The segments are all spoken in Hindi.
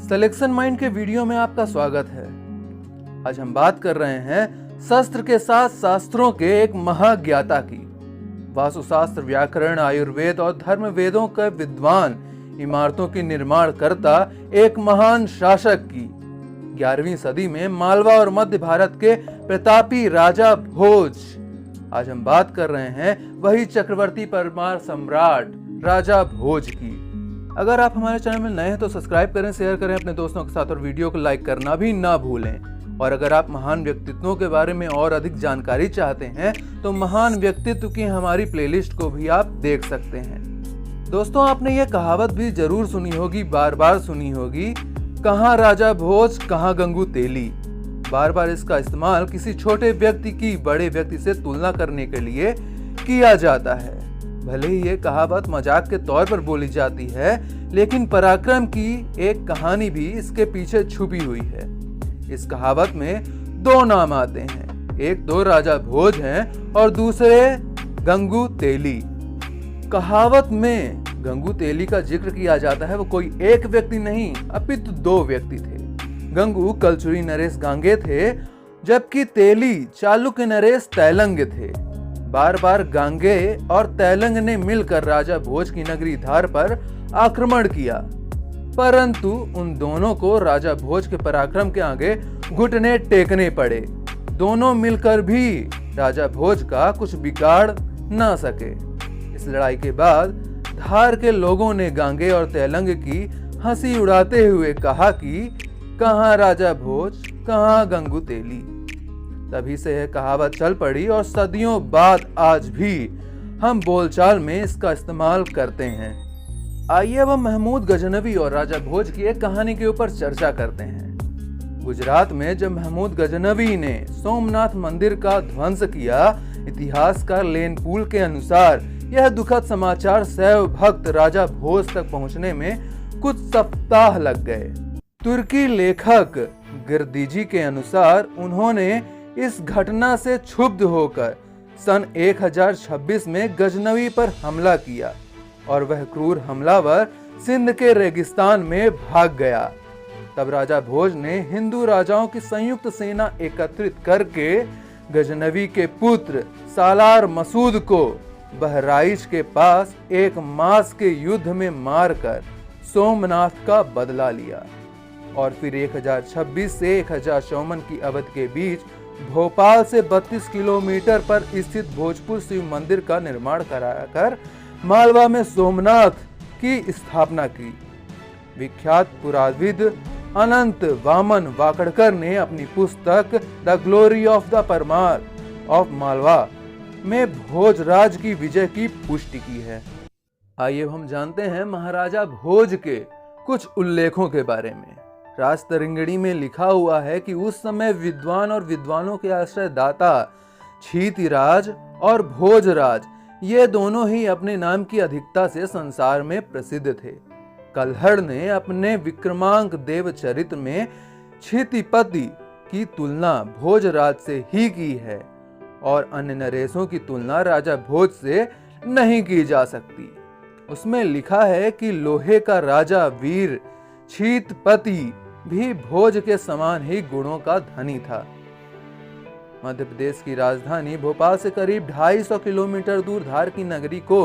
सिलेक्शन माइंड के वीडियो में आपका स्वागत है। आज हम बात कर रहे हैं शस्त्र के साथ शास्त्रों के एक महाज्ञाता की। वास्तुशास्त्र, व्याकरण, आयुर्वेद और धर्म वेदों के विद्वान, इमारतों की निर्माण करता एक महान शासक की। 11वीं सदी में मालवा और मध्य भारत के प्रतापी राजा भोज। आज हम बात कर रहे हैं वही चक्रवर्ती परमार सम्राट राजा भोज की। अगर आप हमारे चैनल में नए हैं तो सब्सक्राइब करें, शेयर करें अपने दोस्तों के साथ और वीडियो को लाइक करना भी ना भूलें। और अगर आप महान व्यक्तित्वों के बारे में और अधिक जानकारी चाहते हैं तो महान व्यक्तित्व की हमारी प्लेलिस्ट को भी आप देख सकते हैं। दोस्तों, आपने ये कहावत भी जरूर सुनी होगी, बार बार सुनी होगी, कहाँ राजा भोज कहाँ गंगू तेली। बार बार इसका इस्तेमाल किसी छोटे व्यक्ति की बड़े व्यक्ति से तुलना करने के लिए किया जाता है। भले ही ये कहावत मजाक के तौर पर बोली जाती है, लेकिन पराक्रम की एक कहानी भी इसके पीछे छुपी हुई है। इस कहावत में दो नाम आते हैं, एक तो राजा भोज हैं और दूसरे गंगू तेली। कहावत में गंगू तेली का जिक्र किया जाता है, वो कोई एक व्यक्ति नहीं अपितु दो व्यक्ति थे। गंगू कलचुरी नरेश गांगे थे, जबकि तेली चालुक्य नरेश तैलंग थे। बार बार गांगे और तैलंग ने मिलकर राजा भोज की नगरी धार पर आक्रमण किया, परंतु उन दोनों को राजा भोज के पराक्रम के आगे घुटने टेकने पड़े। दोनों मिलकर भी राजा भोज का कुछ बिगाड़ ना सके। इस लड़ाई के बाद धार के लोगों ने गांगे और तैलंग की हंसी उड़ाते हुए कहा कि कहाँ राजा भोज कहाँ गंगू तेली। तभी से यह कहावत चल पड़ी और सदियों बाद आज भी हम बोलचाल में इसका इस्तेमाल करते हैं। आइए अब महमूद गजनवी और राजा भोज की एक कहानी के ऊपर चर्चा करते हैं। गुजरात में जब महमूद गजनवी ने सोमनाथ मंदिर का ध्वंस किया, इतिहासकार लेनपूल के अनुसार यह दुखद समाचार शैव भक्त राजा भोज तक पहुंचने में कुछ सप्ताह लग गए। तुर्की लेखक गिरदीजी के अनुसार उन्होंने इस घटना से क्षुब्ध होकर सन 1026 में गजनवी पर हमला किया और वह क्रूर हमलावर सिंध के रेगिस्तान में भाग गया। तब राजा भोज ने हिंदू राजाओं की संयुक्त सेना एकत्रित करके गजनवी के पुत्र सालार मसूद को बहराइच के पास एक मास के युद्ध में मारकर सोमनाथ का बदला लिया और फिर 1026 से 1054 की अवधि के बीच भोपाल से 32 किलोमीटर पर स्थित भोजपुर शिव मंदिर का निर्माण कराकर मालवा में सोमनाथ की स्थापना की। विख्यात पुराविद अनंत वामन वाकड़कर ने अपनी पुस्तक the glory of the Parmar of Malwa में भोजराज की विजय की पुष्टि की है। आइए हम जानते हैं महाराजा भोज के कुछ उल्लेखों के बारे में। राजतरंगिणी में लिखा हुआ है कि उस समय विद्वान और विद्वानों के आश्रयदाता क्षितिराज और भोजराज ये दोनों ही अपने नाम की अधिकता से संसार में प्रसिद्ध थे। कल्हड़ ने अपने विक्रमांक देवचरित्र में क्षितिपति की तुलना भोजराज से ही की है और अन्य नरेशों की तुलना राजा भोज से नहीं की जा सकती। उसमें लिखा है कि लोहे का राजा वीर क्षितिपति भी भोज के समान ही गुणों का धनी था। मध्य प्रदेश की राजधानी भोपाल से करीब 250 किलोमीटर दूर धार की नगरी को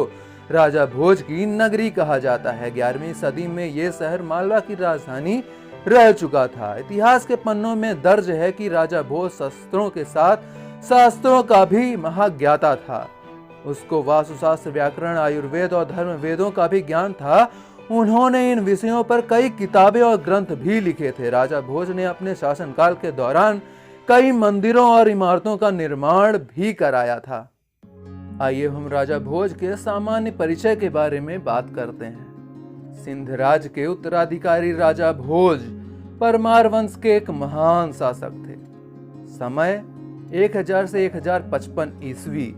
राजा भोज की नगरी कहा जाता है। 11वीं सदी में यह शहर मालवा की राजधानी रह चुका था। इतिहास के पन्नों में दर्ज है कि राजा भोज शस्त्रों के साथ शास्त्रों का भी महाज्ञाता था। उसको वास्तुशास्त्र, व्याकरण, आयुर्वेद और धर्म वेदों का भी ज्ञान था। उन्होंने इन विषयों पर कई किताबें और ग्रंथ भी लिखे थे। राजा भोज ने अपने शासनकाल के दौरान कई मंदिरों और इमारतों का निर्माण भी कराया था। आइए हम राजा भोज के सामान्य परिचय के बारे में बात करते हैं। सिंध राज्य के उत्तराधिकारी राजा भोज परमार वंश के एक महान शासक थे। समय 1000 से 1055 ईस्वी।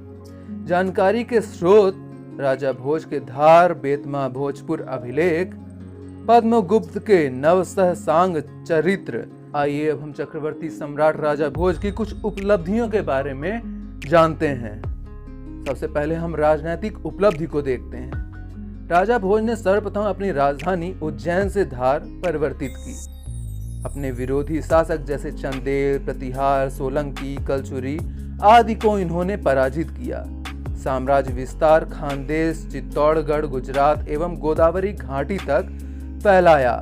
जानकारी के स्रोत राजा भोज के धार, बेतमा, भोजपुर अभिलेख, पद्मगुप्त के नवसहसांग चरित्र। आइए अब हम चक्रवर्ती सम्राट राजा भोज की कुछ उपलब्धियों के बारे में जानते हैं। सबसे पहले हम राजनीतिक उपलब्धि को देखते हैं। राजा भोज ने सर्वप्रथम अपनी राजधानी उज्जैन से धार परिवर्तित की। अपने विरोधी शासक जैसे चंदेल, प्रतिहार, सोलंकी, कलचुरी आदि को इन्होंने पराजित किया। साम्राज्य विस्तार खानदेश, चित्तौड़गढ़, गुजरात एवं गोदावरी घाटी तक फैलाया।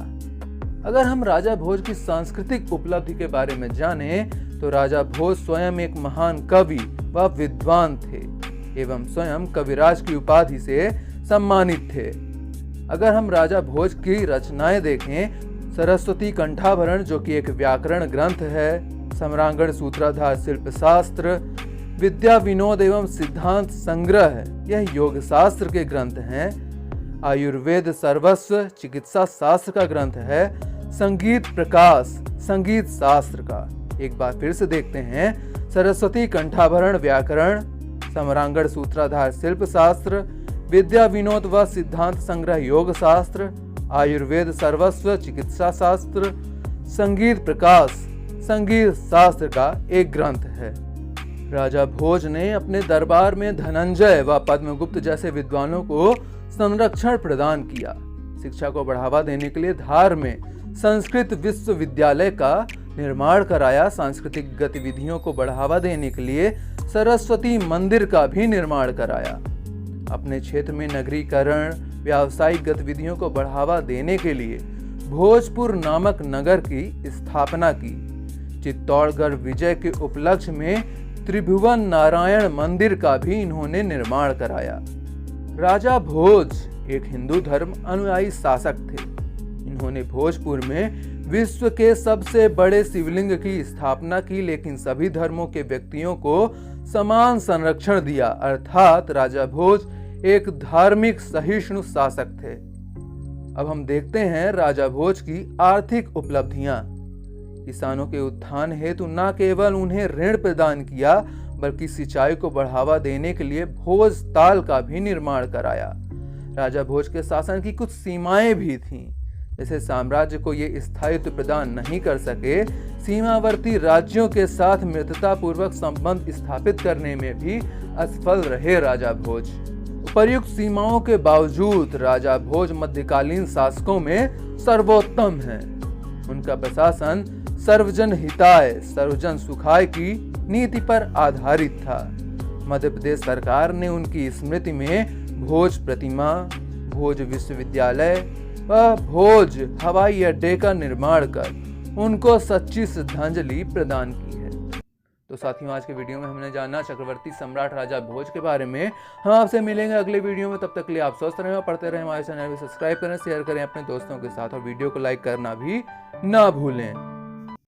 अगर हम राजा भोज की सांस्कृतिक उपलब्धि के बारे में जानें तो राजा भोज स्वयं एक महान कवि व विद्वान थे एवं स्वयं कविराज की उपाधि से सम्मानित थे। अगर हम राजा भोज की रचनाएं देखें, सरस्वती कंठाभरण जो कि एक व्याकरण ग्रंथ है, सम्रांगण सूत्राधार शिल्प शास्त्र, विद्या विनोद एवं सिद्धांत संग्रह यह योग शास्त्र के ग्रंथ हैं, आयुर्वेद सर्वस्व चिकित्सा शास्त्र का ग्रंथ है, संगीत प्रकाश संगीत शास्त्र का। एक बार फिर से देखते हैं, सरस्वती कंठाभरण व्याकरण, सम्रांगण सूत्राधार शिल्प शास्त्र, विद्या विनोद व सिद्धांत संग्रह योग शास्त्र, आयुर्वेद सर्वस्व चिकित्सा शास्त्र, संगीत प्रकाश संगीत शास्त्र का एक ग्रंथ है। राजा भोज ने अपने दरबार में धनंजय व पद्मगुप्त जैसे विद्वानों को संरक्षण प्रदान किया। शिक्षा को बढ़ावा देने के लिए धार में संस्कृत विश्वविद्यालय का निर्माण कराया। सांस्कृतिक गतिविधियों को बढ़ावा देने के लिए सरस्वती मंदिर का भी निर्माण कराया। अपने क्षेत्र में नगरीकरण, व्यावसायिक गतिविधियों को बढ़ावा देने के लिए भोजपुर नामक नगर की स्थापना की। चित्तौड़गढ़ विजय के उपलक्ष्य में त्रिभुवन नारायण मंदिर का भी इन्होंने निर्माण कराया। राजा भोज एक हिंदू धर्म अनुयायी शासक थे। इन्होंने भोजपुर में विश्व के सबसे बड़े शिवलिंग की स्थापना की, लेकिन सभी धर्मों के व्यक्तियों को समान संरक्षण दिया। अर्थात राजा भोज एक धार्मिक सहिष्णु शासक थे। अब हम देखते हैं राजा भोज की आर्थिक उपलब्धियां। किसानों के उत्थान हेतु न केवल उन्हें ऋण प्रदान किया, बल्कि सिंचाई को बढ़ावा देने के लिए भोज ताल का भी निर्माण कराया। राजा भोज के शासन की कुछ सीमाएं भी थीं, जैसे साम्राज्य को ये स्थायित्व प्रदान नहीं कर सके, सीमावर्ती राज्यों के साथ मित्रतापूर्वक संबंध स्थापित करने में भी असफल रहे राजा भोज। उपर्युक्त सीमाओं के बावजूद राजा भोज मध्यकालीन शासकों में सर्वोत्तम हैं। उनका प्रशासन सर्वजन हिताय सर्वजन सुखाय की नीति पर आधारित था। मध्य प्रदेश सरकार ने उनकी स्मृति में भोज प्रतिमा, भोज विश्वविद्यालय व भोज हवाई अड्डे का निर्माण कर उनको सच्ची श्रद्धांजलि प्रदान की है। तो साथियों, आज के वीडियो में हमने जाना चक्रवर्ती सम्राट राजा भोज के बारे में। हम आपसे मिलेंगे अगले वीडियो में। तब तक के लिए आप स्वस्थ रहें और पढ़ते रहें। हमारे चैनल को सब्सक्राइब करें, शेयर करें अपने दोस्तों के साथ और वीडियो को लाइक करना भी ना भूलें।